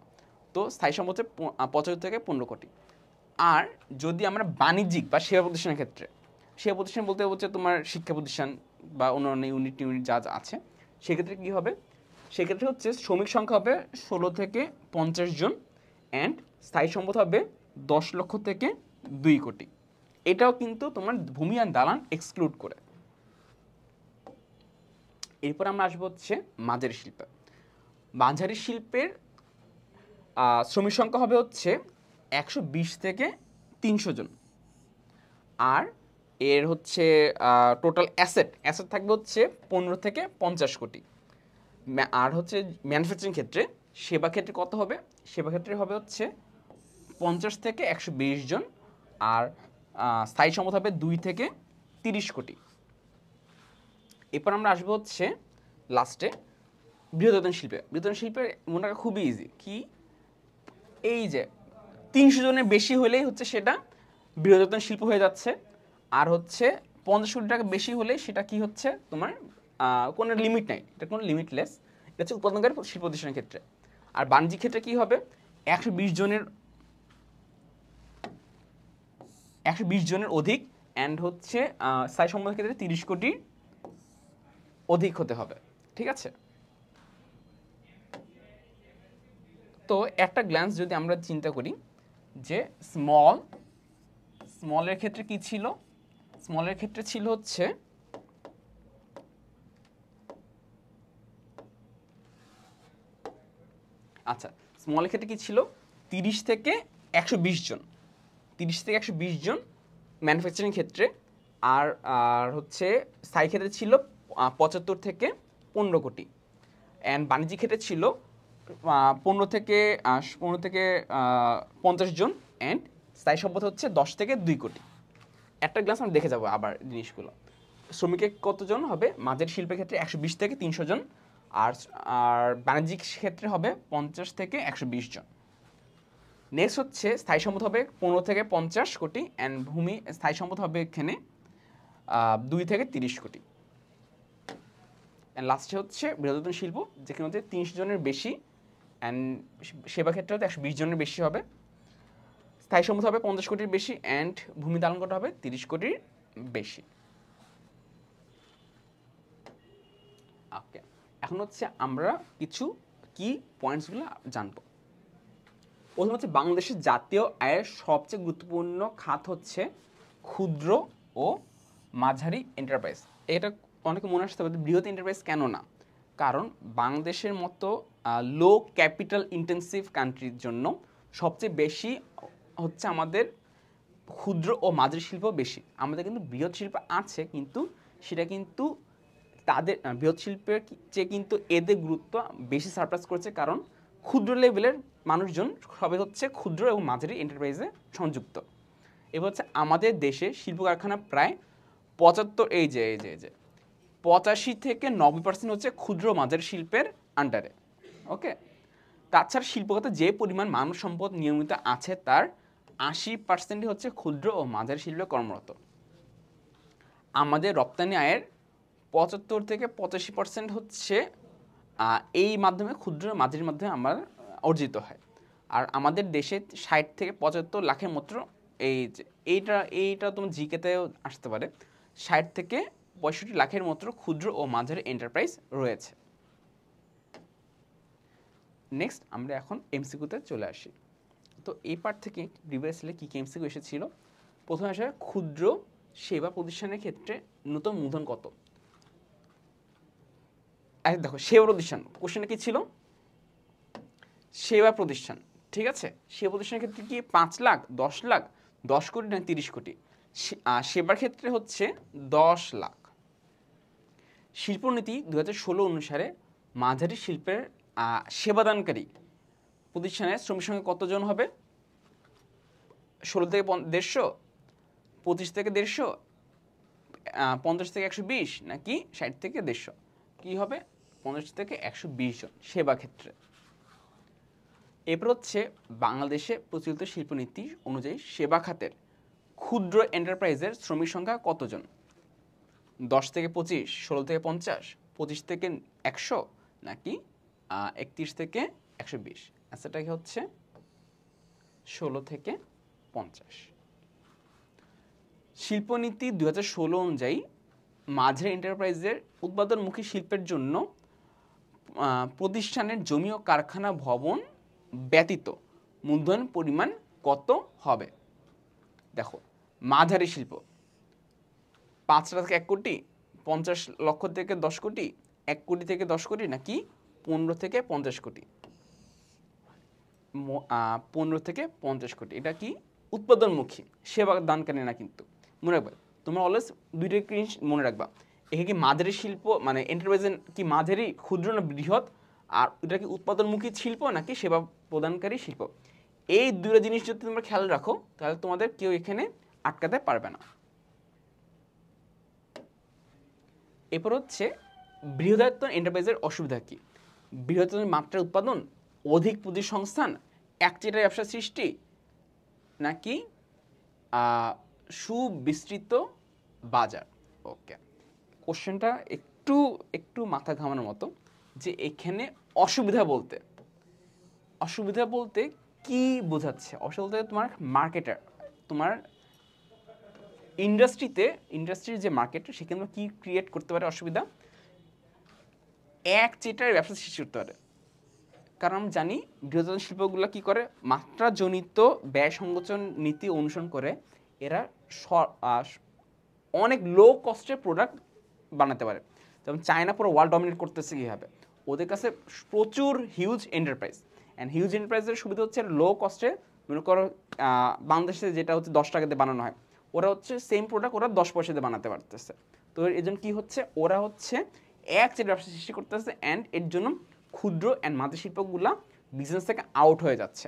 A: তো স্থায়ী সম্পদ হচ্ছে 75 থেকে 15 কোটি। আর যদি আমরা বাণিজ্যিক বা সেবা প্রতিষ্ঠানের ক্ষেত্রে, সেবা প্রতিষ্ঠান বলতে হচ্ছে তোমার শিক্ষা প্রতিষ্ঠান বা অন্যান্য ইউনিট যা যা আছে, সেক্ষেত্রে কী হবে? সেক্ষেত্রে হচ্ছে শ্রমিক সংখ্যা হবে 16 থেকে 50 জন, অ্যান্ড স্থায়ী সম্পদ হবে 10 লক্ষ থেকে 2 কোটি। এটাও কিন্তু তোমার ভূমি আর দালান এক্সক্লুড করে। এরপর আমরা আসবো হচ্ছে মাঝারি শিল্পে। মাঝারি শিল্পের শ্রমিক সংখ্যা হবে হচ্ছে 120 থেকে 300 জন। আর এর হচ্ছে টোটাল অ্যাসেট থাকবে হচ্ছে 15 থেকে 50 কোটি। আর হচ্ছে ম্যানুফ্যাকচারিং ক্ষেত্রে, সেবা ক্ষেত্রে কত হবে? সেবা ক্ষেত্রে হবে হচ্ছে 50 থেকে 120 জন। আর স্থায়ী সম্পদ হবে 2 থেকে 30 কোটি। এরপর আমরা আসবো হচ্ছে লাস্টে বৃহদায়তন শিল্পে। বৃহদায়তন শিল্পের মনে রাখা খুবই ইজি। কি? এই যে 300 জনের বেশি হলেই হচ্ছে সেটা বৃহদায়তন শিল্প হয়ে যাচ্ছে। আর হচ্ছে 50 কোটি টাকা বেশি হলে সেটা কি হচ্ছে তোমার কোনো লিমিট নাই, এটা কোনো লিমিটলেস। এটা হচ্ছে উৎপাদনকারী শিল্প প্রতিষ্ঠানের ক্ষেত্রে। আর বাণিজ্যিক ক্ষেত্রে কি হবে? 120 জনের অধিক, অ্যান্ড হচ্ছে স্থায়ী সম্পদের ক্ষেত্রে 30 কোটির অধিক হতে হবে। ঠিক আছে? তো একটা গ্ল্যান্স যদি আমরা চিন্তা করি যে স্মলের ক্ষেত্রে কি ছিল? স্মলের ক্ষেত্রে ছিল হচ্ছে আচ্ছা, স্মলের ক্ষেত্রে কি ছিল? 30 থেকে 120 জন, 30 থেকে 120 জন ম্যানুফ্যাকচারিং ক্ষেত্রে। আর আর হচ্ছে স্থায়ী ক্ষেত্রে ছিল 75 থেকে 15 কোটি। অ্যান্ড বাণিজ্যিক ক্ষেত্রে ছিল 15 থেকে 50 জন, অ্যান্ড স্থায়ী সম্পদ হচ্ছে 10 থেকে 2 কোটি। একটা গ্লাস আমরা দেখে যাবো আবার জিনিসগুলো। শ্রমিকের কতজন হবে? মাঝারি শিল্পের ক্ষেত্রে 120 থেকে 300 জন। আর আর বাণিজ্যিক ক্ষেত্রে হবে 50 থেকে 120 জন। নেক্সট হচ্ছে স্থায়ী সম্পদ হবে 15 থেকে 50 কোটি, অ্যান্ড ভূমি স্থায়ী সম্পদ হবে এখানে 2 থেকে 30 কোটি। অ্যান্ড লাস্টে হচ্ছে বৃহদায়তন শিল্প, যেখানে হচ্ছে 300 জনের বেশি, অ্যান্ড সেবা ক্ষেত্রে হতে 120 জনের বেশি হবে। স্থায়ী সম্পদ হবে 50 কোটির বেশি, অ্যান্ড ভূমি দালান করা হবে 30 কোটির বেশি। ওকে, এখন হচ্ছে আমরা কিছু কি পয়েন্টসগুলো জানবো। প্রথম হচ্ছে বাংলাদেশের জাতীয় আয়ের সবচেয়ে গুরুত্বপূর্ণ খাত হচ্ছে ক্ষুদ্র ও মাঝারি এন্টারপ্রাইজ। এটা অনেকে মনে আসতে পারে বৃহৎ এন্টারপ্রাইজ কেন না? কারণ বাংলাদেশের মতো লো ক্যাপিটাল ইন্টেন্সিভ কান্ট্রির জন্য সবচেয়ে বেশি হচ্ছে আমাদের ক্ষুদ্র ও মাঝারি শিল্প বেশি। আমাদের কিন্তু বৃহৎ শিল্প আছে, কিন্তু সেটা কিন্তু তাদের বৃহৎ শিল্পের চেয়ে কিন্তু এদের গুরুত্ব বেশি সারপ্রাইজ করেছে, কারণ ক্ষুদ্র লেভেলের মানুষজন সবাই হচ্ছে ক্ষুদ্র এবং মাঝারি এন্টারপ্রাইজে সংযুক্ত। এবার হচ্ছে আমাদের দেশে শিল্প কারখানা প্রায় 75 এই যে 85 থেকে 90% হচ্ছে ক্ষুদ্র মাঝারি শিল্পের আন্ডারে। ওকে, তাছাড়া শিল্পগত যে পরিমাণ মানব সম্পদ নিয়মিত আছে তার 80% হচ্ছে ক্ষুদ্র ও মাঝারি শিল্পে কর্মরত। আমাদের রপ্তানি আয়ের 75 থেকে 85% হচ্ছে এই মাধ্যমে ক্ষুদ্র মাঝারির মাধ্যমে আমার অর্জিত হয়। আর আমাদের দেশে 60 থেকে 75 লাখের মাত্র এইটা তোমার জিকেতেও আসতে পারে, 60 থেকে 65 লাখের মাত্র ক্ষুদ্র ও মাঝারি এন্টারপ্রাইজ রয়েছে। নেক্সট আমরা এখন এমসিকিউতে চলে আসি। তো এই পার্ট থেকে প্রিভিয়াসলি কী কী এমসিকিউ এসেছিল? প্রথমে আসে ক্ষুদ্র সেবা প্রতিষ্ঠানের ক্ষেত্রে ন্যূনতম মূলধন কত? দেখো সেবা প্রতিষ্ঠান কোশ্চেনটা কি ছিল? সেবা প্রতিষ্ঠান, ঠিক আছে। সেবা প্রতিষ্ঠানের ক্ষেত্রে কি 5 লাখ, 10 লাখ, 10 কোটি না 30 কোটি? সেবার ক্ষেত্রে হচ্ছে 10 লাখ। শিল্পনীতি 2016 অনুসারে মাঝারি শিল্পের সেবাদানকারী প্রতিষ্ঠানের শ্রমিক সংখ্যা কতজন হবে? 16 থেকে 150, 25 থেকে 150, 50 থেকে 120, নাকি 60 থেকে 150? কি হবে? 50 থেকে 120 জন সেবা ক্ষেত্রে। এরপর হচ্ছে বাংলাদেশে প্রচলিত শিল্পনীতি অনুযায়ী সেবা খাতের ক্ষুদ্র এন্টারপ্রাইজের শ্রমিক সংখ্যা কতজন? 10 থেকে 25, 16 থেকে 50, 25 থেকে 100 নাকি 31 থেকে 120? অ্যান্সারটা কি হচ্ছে 16 থেকে 50। শিল্পনীতি 2016 অনুযায়ী মাঝারি এন্টারপ্রাইজের উৎপাদনমুখী শিল্পের জন্য প্রতিষ্ঠানের জমি ও কারখানা ভবন ব্যতীত মূলধন পরিমাণ কত হবে? দেখো, মাঝারি শিল্প 5 লাখ থেকে 1 কোটি, 50 লক্ষ থেকে 10 কোটি, 1 কোটি থেকে 10 কোটি নাকি 15 থেকে 50 কোটি? 15 থেকে 50 কোটি। এটা কি উৎপাদনমুখী, সেবা দানকারী না কিন্তু। মনে রাখবা, তোমরা অলওয়েজ দুইটা জিনিস মনে রাখবা, এখানে কি মাঝারি শিল্প মানে এন্টারপ্রাইজ কি মাঝারি, ক্ষুদ্র না বৃহৎ, আর এটা কি উৎপাদনমুখী শিল্প নাকি সেবা প্রদানকারী শিল্প। এই দুটো জিনিস যদি তোমরা খেয়াল রাখো তাহলে তোমাদের কেউ এখানে আটকাতে পারবে না। এরপর হচ্ছে বৃহদায়তন এন্টারপ্রাইজের অসুবিধা কি? বৃহত্তর মাত্রার উৎপাদন, অধিক পুঁজি সংস্থান, একচেটিয়া ব্যবসা সৃষ্টি নাকি সুবিস্তৃত বাজার? ওকে, কোশ্চেনটা একটু মাথা ঘামানোর মতো, যে এখানে অসুবিধা বলতে কি বোঝাচ্ছে? অসুবিধা তোমার মার্কেটার, তোমার ইন্ডাস্ট্রির যে মার্কেট সেখানে কি ক্রিয়েট করতে পারে অসুবিধা? একচেটিয়া ব্যবসা সৃষ্টি করতে পারে। কারণ আমি জানি বৃহত্তম শিল্পগুলো কি করে, মাত্রাজনিত ব্যয় সংকোচন নীতি অনুসরণ করে এরা অনেক লো কস্টের প্রোডাক্ট বানাতে পারে। যেমন চায়না পুরো ওয়ার্ল্ড ডমিনেট করতেছে কীভাবে, ওদের কাছে প্রচুর হিউজ এন্টারপ্রাইজ, অ্যান্ড হিউজ এন্টারপ্রাইজের সুবিধা হচ্ছে লো কস্টে, মনে করো বাংলাদেশে যেটা হচ্ছে 10 টাকাতে বানানো হয়, ওরা হচ্ছে সেম প্রোডাক্ট ওরা 10 পয়সাতে বানাতে পারতেছে। তো এর জন্য কী হচ্ছে, ওরা হচ্ছে একচেটিয়া ব্যবসা সৃষ্টি করতেছে, অ্যান্ড এর জন্য ক্ষুদ্র অ্যান্ড মাঝারি শিল্পগুলা বিজনেস থেকে আউট হয়ে যাচ্ছে।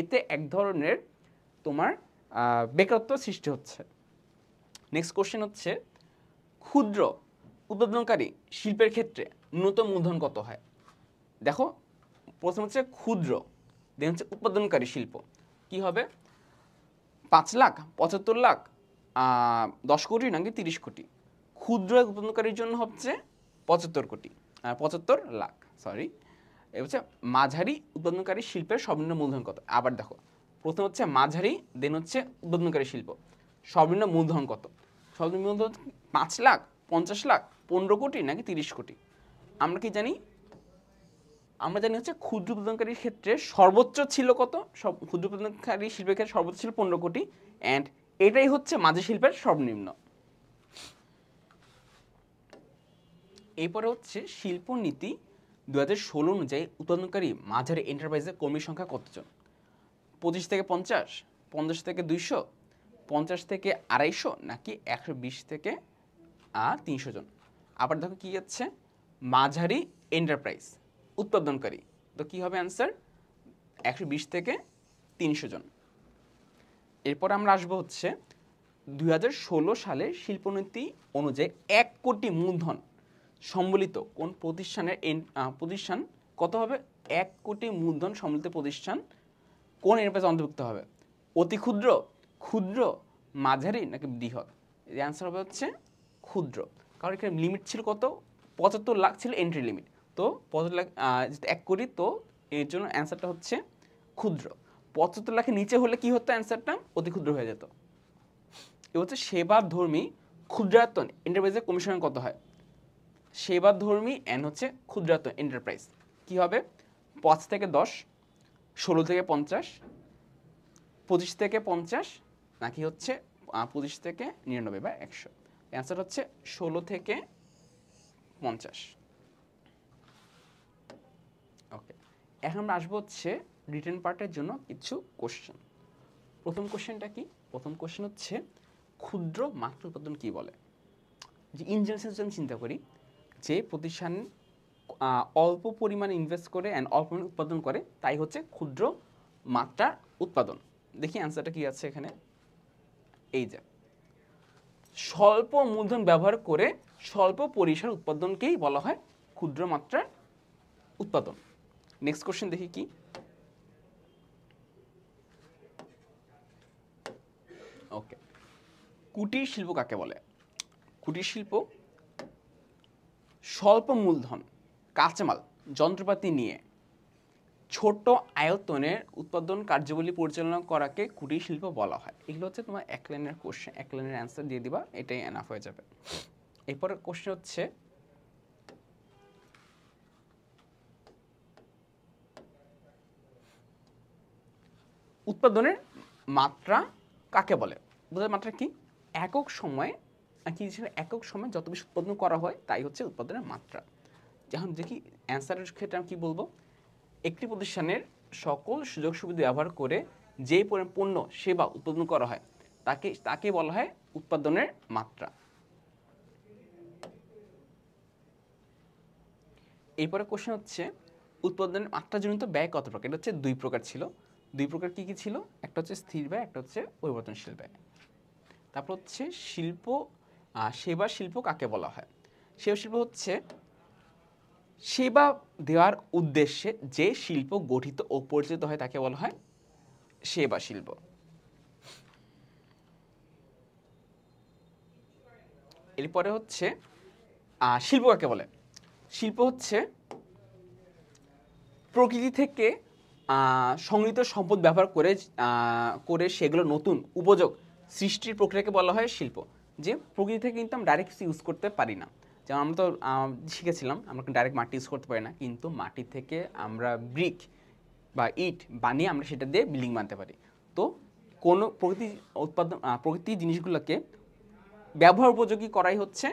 A: এতে এক ধরনের তোমার বেকারত্ব সৃষ্টি হচ্ছে। নেক্সট কোশ্চেন হচ্ছে, ক্ষুদ্র উৎপাদনকারী শিল্পের ক্ষেত্রে ন্যূনতম মূলধন কত হয়? দেখো, প্রথম হচ্ছে ক্ষুদ্র, দেন হচ্ছে উৎপাদনকারী শিল্প, কি হবে? 5 লাখ, 75 লাখ, 10 কোটি নাকি 30 কোটি? ক্ষুদ্র উৎপাদনকারীর জন্য হচ্ছে 75 লাখ, সরি। এ হচ্ছে মাঝারি উৎপাদনকারী শিল্পের সর্বনিম্ন মূলধন কত? আবার দেখো, প্রথম হচ্ছে মাঝারি, দেন হচ্ছে উৎপাদনকারী শিল্প, সর্বনিম্ন মূলধন কত? সর্বনিম্ন মূলধন 5 লাখ, 50 লাখ, 15 কোটি নাকি 30 কোটি? আমরা কি জানি? আমরা জানি হচ্ছে ক্ষুদ্র উৎপাদনকারীর ক্ষেত্রে সর্বোচ্চ ছিল কত? ক্ষুদ্র উৎপাদনকারী শিল্পের ক্ষেত্রে সর্বোচ্চ ছিল 15 কোটি, অ্যান্ড এটাই হচ্ছে মাঝারি শিল্পের সর্বনিম্ন। এরপরে হচ্ছে শিল্পনীতি 2016 অনুযায়ী উৎপাদনকারী মাঝারি এন্টারপ্রাইজের কর্মীর সংখ্যা কতজন? 25 থেকে 50, 50 থেকে 200, 50 থেকে 250 নাকি 120 থেকে 300 জন? আবার দেখো কি যাচ্ছে, মাঝারি এন্টারপ্রাইজ উৎপাদনকারী, তো কি হবে অ্যান্সার? 120 থেকে 300 জন। এরপর আমরা আসবো হচ্ছে 2016 সালের শিল্পনীতি অনুযায়ী 1 কোটি মূলধন সম্বলিত কোন প্রতিষ্ঠান কত হবে? 1 কোটি মূলধন সম্বলিত প্রতিষ্ঠান কোন এন্টারপ্রাইজ অন্তর্ভুক্ত হবে? অতি ক্ষুদ্র, ক্ষুদ্র, মাঝারি নাকি বৃহৎ? এর অ্যান্সার হবে হচ্ছে ক্ষুদ্র, কারণ এখানে লিমিট ছিল কত? 75 লাখ ছিল এন্ট্রি লিমিট, তো 75 লাখ 1 কোটি, তো এর জন্য অ্যান্সারটা হচ্ছে ক্ষুদ্র। 75 লাখের নিচে হলে কি হতো অ্যান্সারটা? অতি ক্ষুদ্র হয়ে যেত। এ হচ্ছে সেবাধর্মী ক্ষুদ্রায়তন এন্টারপ্রাইজের কমিশন কত হয়? সেবাধর্মী অ্যান্ড হচ্ছে ক্ষুদ্রায়তন এন্টারপ্রাইজ কি হবে? 5 থেকে 10, 16 থেকে 50, 25 থেকে 50 নাকি হচ্ছে 25 থেকে 99 বা 100? অ্যান্সার হচ্ছে 16 থেকে 50। ওকে, এখন আমরা আসবো হচ্ছে রিটেন পার্টের জন্য কিছু কোশ্চেন। প্রথম কোশ্চেনটা কি? প্রথম কোশ্চেন হচ্ছে ক্ষুদ্র মাত্রা উৎপাদন কি বলে? যে ইন জেনারেল চিন্তা করি, যে প্রতিষ্ঠান অল্প পরিমাণে ইনভেস্ট করে অ্যান্ড অল্প পরিমাণে উৎপাদন করে, তাই হচ্ছে ক্ষুদ্র মাত্রার উৎপাদন। দেখি অ্যান্সারটা কি আছে এখানে। এই যে স্বল্প মূলধন ব্যবহার করে স্বল্প পরিসর উৎপাদনকেই বলা হয় ক্ষুদ্র মাত্রার উৎপাদন। নেক্সট কোশ্চেন দেখি কি, ওকে, কুটির শিল্প কাকে বলে? কুটির শিল্প স্বল্প মূলধন, কাঁচামাল, যন্ত্রপাতি নিয়ে ছোট আয়তনের উৎপাদন কার্যাবলী পরিচালনা করাকে কুটির শিল্প বলা হয়। এগুলো হচ্ছে তোমার এক লাইনের কোশ্চেন, এক লাইনের অ্যান্সার দিয়ে দিবা, এটাই এনাফ হয়ে যাবে। এরপরে কোশ্চেন হচ্ছে উৎপাদনের মাত্রা কাকে বলে? উৎপাদনের মাত্রা কি? একক সময়ে একক সময়ে যত বেশি উৎপাদন করা হয় তাই হচ্ছে উৎপাদনের মাত্রা। যখন দেখি অ্যান্সারের ক্ষেত্রে আমি কি বলবো, একটি প্রতিষ্ঠানের সকল সুযোগ সুবিধা ব্যবহার করে যে পণ্য সেবা উৎপাদন করা হয় তাকে বলা হয় উৎপাদনের মাত্রা। এরপরে কোশ্চেন হচ্ছে উৎপাদনের মাত্রাজনিত ব্যয় কত প্রকার? এটা হচ্ছে দুই প্রকার ছিল। দুই প্রকার কি কি ছিল? একটা হচ্ছে স্থির ব্যয়, একটা হচ্ছে পরিবর্তনশীল ব্যয়। তারপর হচ্ছে সেবা শিল্প কাকে বলা হয়? সেবা শিল্প হচ্ছে সেবা দেওয়ার উদ্দেশ্যে যে শিল্প গঠিত ও পরিচালিত হয় তাকে বলা হয় সেবা শিল্প। এরপরে হচ্ছে শিল্প কাকে বলে? শিল্প হচ্ছে প্রকৃতি থেকে সংগৃহীত সম্পদ ব্যবহার করে সেগুলো নতুন উপযোগ সৃষ্টির প্রক্রিয়াকে বলা হয় শিল্প। যে প্রকৃতি থেকে কিন্তু আমরা ডাইরেক্ট ইউজ করতে পারি না, যেমন আমরা তো শিখেছিলাম আমরা ডাইরেক্ট মাটি ইউজ করতে পারি না, কিন্তু মাটি থেকে আমরা ব্রিক বা ইট বানিয়ে আমরা সেটা দিয়ে বিল্ডিং বানাতে পারি। তো কোনো প্রকৃতি জিনিসগুলোকে ব্যবহার উপযোগী করাই হচ্ছে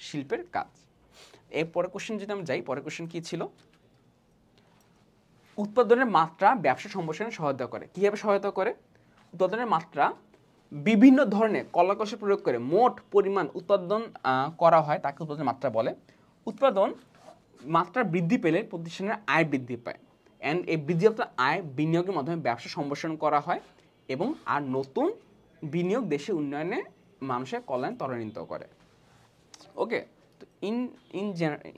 A: শিল্পের কাজ। এরপরে কোশ্চেন যদি আমরা যাই, পরের কোশ্চেন কী ছিল? উৎপাদনের মাত্রা ব্যবসা সম্প্রসারণে সহায়তা করে। কীভাবে সহায়তা করে? উৎপাদনের মাত্রা বিভিন্ন ধরনের কলাকৌশল প্রয়োগ করে মোট পরিমাণ উৎপাদন করা হয় তাকে উৎপাদনের মাত্রা বলে। উৎপাদন মাত্রা বৃদ্ধি পেলে প্রতিষ্ঠানের আয় বৃদ্ধি পায়, অ্যান্ড এই বৃদ্ধিপ্রাপ্ত আয় বিনিয়োগের মাধ্যমে ব্যবসা সম্প্রসারণ করা হয় এবং আর নতুন বিনিয়োগ দেশের উন্নয়নে মানুষের কল্যাণ ত্বরান্বিত করে। ওকে, তো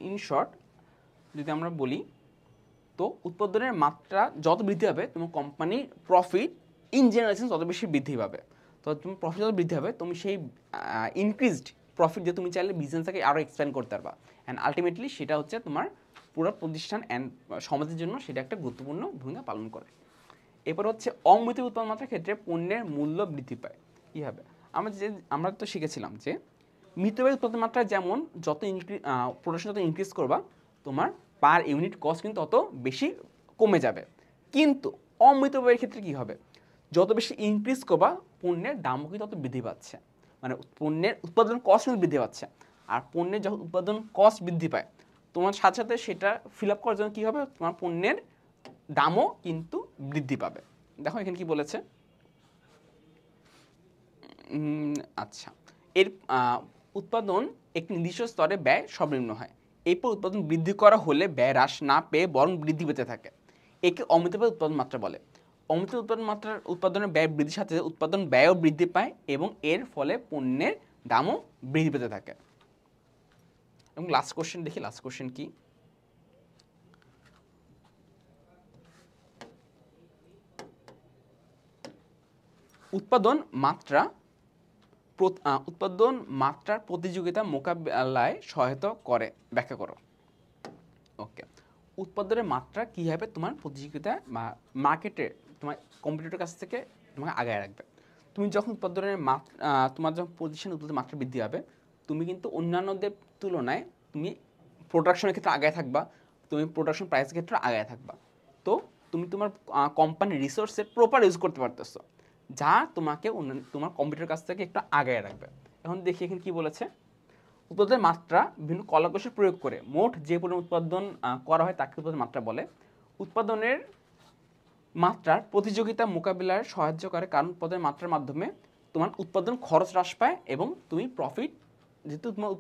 A: ইন শর্ট যদি আমরা বলি, তো উৎপাদনের মাত্রা যত বৃদ্ধি হবে তোমার কোম্পানির প্রফিট ইন জেনারেশন তত বেশি বৃদ্ধি পাবে। তো তুমি প্রফিট যত বৃদ্ধি হবে তুমি সেই ইনক্রিজড প্রফিট দিয়ে তুমি চাইলে বিজনেসটাকে আরও এক্সপ্যান্ড করতে পারবা, অ্যান্ড আলটিমেটলি সেটা হচ্ছে তোমার পুরো প্রতিষ্ঠান অ্যান্ড সমাজের জন্য সেটা একটা গুরুত্বপূর্ণ ভূমিকা পালন করে। এরপর হচ্ছে অমৃত উৎপাদন মাত্রার ক্ষেত্রে পণ্যের মূল্য বৃদ্ধি পায়। কী হবে? আমরা তো শিখেছিলাম যে মিতব্যয় উৎপাদন মাত্রা যেমন যত প্রোডাকশন যত ইনক্রিজ করবা তোমার পার ইউনিট কস্ট কিন্তু তত বেশি কমে যাবে। কিন্তু অমিতব্যয়ের ক্ষেত্রে কী হবে? যত বেশি ইনক্রিজ করবা পণ্যের দামও কিন্তু তত বৃদ্ধি পাচ্ছে, মানে পণ্যের উৎপাদন কস্ট কিন্তু বৃদ্ধি পাচ্ছে। আর পণ্যের যখন উৎপাদন কস্ট বৃদ্ধি পায় তোমার সাথে সাথে সেটা ফিল আপ করার জন্য কী হবে? তোমার পণ্যের দামও কিন্তু বৃদ্ধি পাবে। দেখো এখানে কি বলেছে। আচ্ছা, এর উৎপাদন একটি নির্দিষ্ট স্তরে ব্যয় সর্বনিম্ন হয়, এরপর উৎপাদন বৃদ্ধি করা হলে ব্যয় হ্রাস না পেয়ে বরং বৃদ্ধি পেতে থাকে। একে অমিতব্যয় উৎপাদন মাত্রা বলে। অমিত উৎপাদনের ব্যয় বৃদ্ধির সাথে উৎপাদন ব্যয়ও বৃদ্ধি পায় এবং এর ফলে পণ্যের দামও বৃদ্ধি পেতে থাকে। এবং লাস্ট কোশ্চেন দেখি, লাস্ট কোশ্চেন কি? উৎপাদন মাত্রার প্রতিযোগিতা মোকাবেলায় সহায়তা করে, ব্যাখ্যা করো। ওকে, উৎপাদনের মাত্রা কীভাবে তোমার প্রতিযোগিতা বা মার্কেটে তোমার কম্পিটিটরের কাছ থেকে তোমাকে আগায় রাখবে। তুমি যখন তোমার যখন প্রতিষ্ঠান উৎপাদনের মাত্রা বৃদ্ধি হবে তুমি কিন্তু অন্যান্যদের তুলনায় তুমি প্রোডাকশনের ক্ষেত্রে আগায় থাকবা, তুমি প্রোডাকশন প্রাইসের ক্ষেত্রে আগায় থাকবা। তো তুমি তোমার কোম্পানির রিসোর্সের প্রপার ইউজ করতে পারতেছো, যা তোমাকে তোমার কম্পিউটার কাছ থেকে একটু আগায় রাখবে। এখন দেখি এখানে কি বলেছে। উৎপাদনের মাত্রা বিভিন্ন কলাকৌশল প্রয়োগ করে মোট যে পরিমাণ উৎপাদন করা হয় তাকে উৎপাদনের মাত্রা বলে। উৎপাদনের মাত্রার প্রতিযোগিতা মোকাবিলায় সাহায্য করে, কারণ উৎপাদনের মাত্রার মাধ্যমে তোমার উৎপাদন খরচ হ্রাস পায় এবং তুমি প্রফিট, যেহেতু তোমার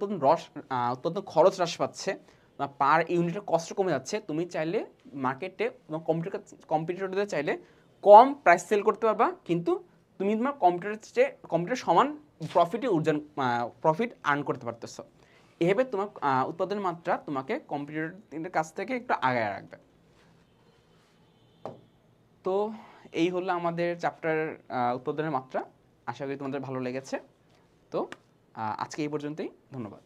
A: উৎপাদন খরচ হ্রাস পাচ্ছে বা পার ইউনিটের কষ্ট কমে যাচ্ছে, তুমি চাইলে মার্কেটে কম্পিটিটরদের চাইলে কম প্রাইস সেল করতে পারবা, কিন্তু তুমি তোমার কম্পিউটার সমান প্রফিট আর্ন করতে পারতেছো। এভাবে তোমার উৎপাদনের মাত্রা তোমাকে কম্পিউটারের কাছ থেকে একটু আগায় রাখবে। তো এই হলো আমাদের চ্যাপ্টার উৎপাদনের মাত্রা। আশা করি তোমাদের ভালো লেগেছে। তো আজকে এই পর্যন্তই, ধন্যবাদ।